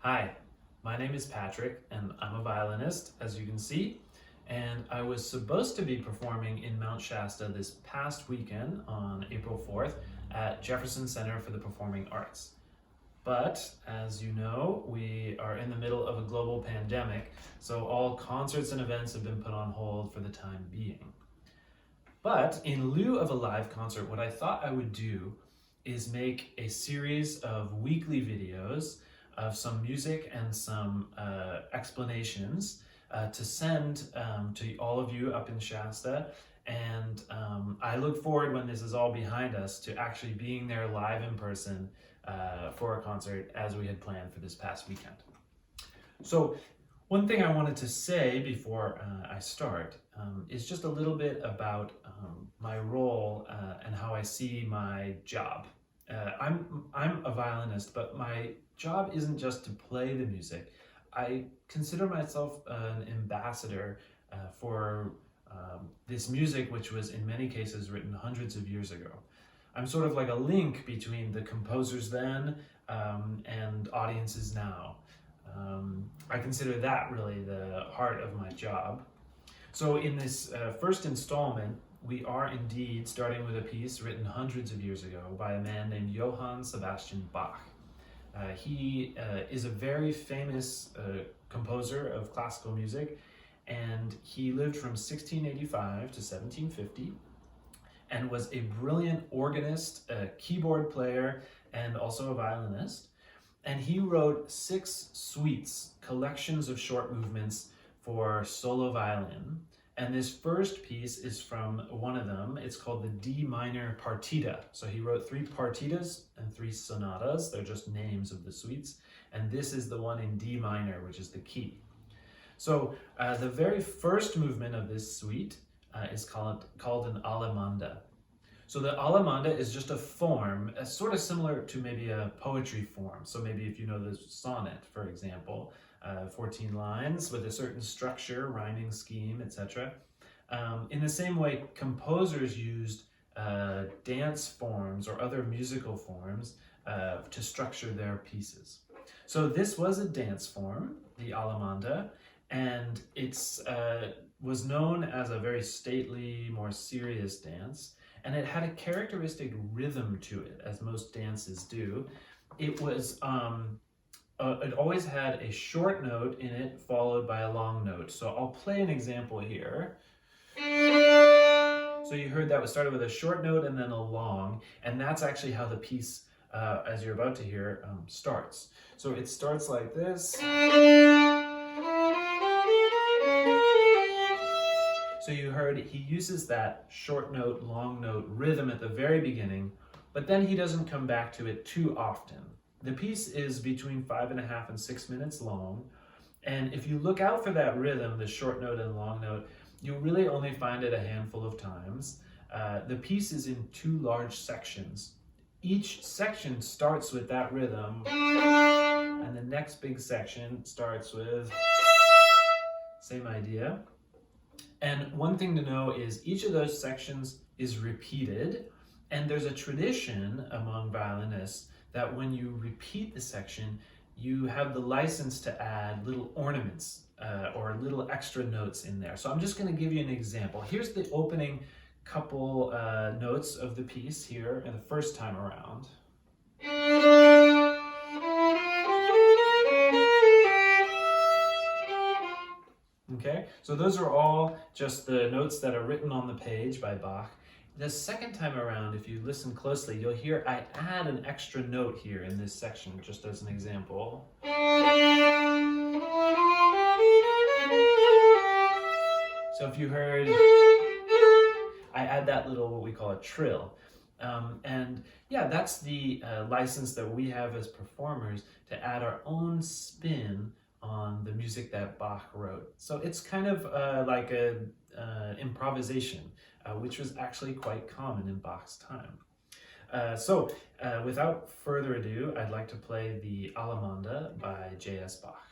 Hi, my name is Patrick and I'm a violinist, as you can see, and I was supposed to be performing in Mount Shasta this past weekend on April 4th at Jefferson Center for the Performing Arts. But as you know, we are in the middle of a global pandemic, so all concerts and events have been put on hold for the time being. But in lieu of a live concert, what I thought I would do is make a series of weekly videos of some music and some explanations to send to all of you up in Shasta. And I look forward, when this is all behind us, to actually being there live in person for a concert as we had planned for this past weekend. So one thing I wanted to say before I start is just a little bit about my role and how I see my job. I'm a violinist, but my job isn't just to play the music. I consider myself an ambassador for this music, which was in many cases written hundreds of years ago. I'm sort of like a link between the composers then and audiences now. I consider that really the heart of my job. So in this first installment, we are indeed starting with a piece written hundreds of years ago by a man named Johann Sebastian Bach. He is a very famous composer of classical music, and he lived from 1685 to 1750 and was a brilliant organist, a keyboard player, and also a violinist. And he wrote 6 suites, collections of short movements for solo violin. And this first piece is from one of them. It's called the D minor Partita. So he wrote 3 partitas and 3 sonatas. They're just names of the suites. And this is the one in D minor, which is the key. So the very first movement of this suite is called an Allemanda. So the Allemanda is just a form, sort of similar to maybe a poetry form. So maybe if you know the sonnet, for example, 14 lines with a certain structure, rhyming scheme, etc. In the same way, composers used dance forms or other musical forms to structure their pieces. So this was a dance form, the Allemanda, and it's was known as a very stately, more serious dance. And it had a characteristic rhythm to it, as most dances do. It was, it always had a short note in it followed by a long note. So I'll play an example here. So you heard that was started with a short note and then a long, and that's actually how the piece, as you're about to hear, starts. So it starts like this. So you heard he uses that short note, long note rhythm at the very beginning, but then he doesn't come back to it too often. The piece is between 5.5 and 6 minutes long, and if you look out for that rhythm, the short note and long note, you'll really only find it a handful of times. The piece is in 2 large sections. Each section starts with that rhythm, and the next big section starts with same idea. And one thing to know is each of those sections is repeated, and there's a tradition among violinists that when you repeat the section, you have the license to add little ornaments or little extra notes in there. So I'm just going to give you an example. Here's the opening couple notes of the piece here and the first time around. Okay, so those are all just the notes that are written on the page by Bach. The second time around, if you listen closely, you'll hear I add an extra note here in this section, just as an example. So if you heard, I add that little, what we call a trill. And yeah, that's the license that we have as performers to add our own spin on the music that Bach wrote. So it's kind of like an improvisation, which was actually quite common in Bach's time. So without further ado, I'd like to play the Allemanda by J.S. Bach.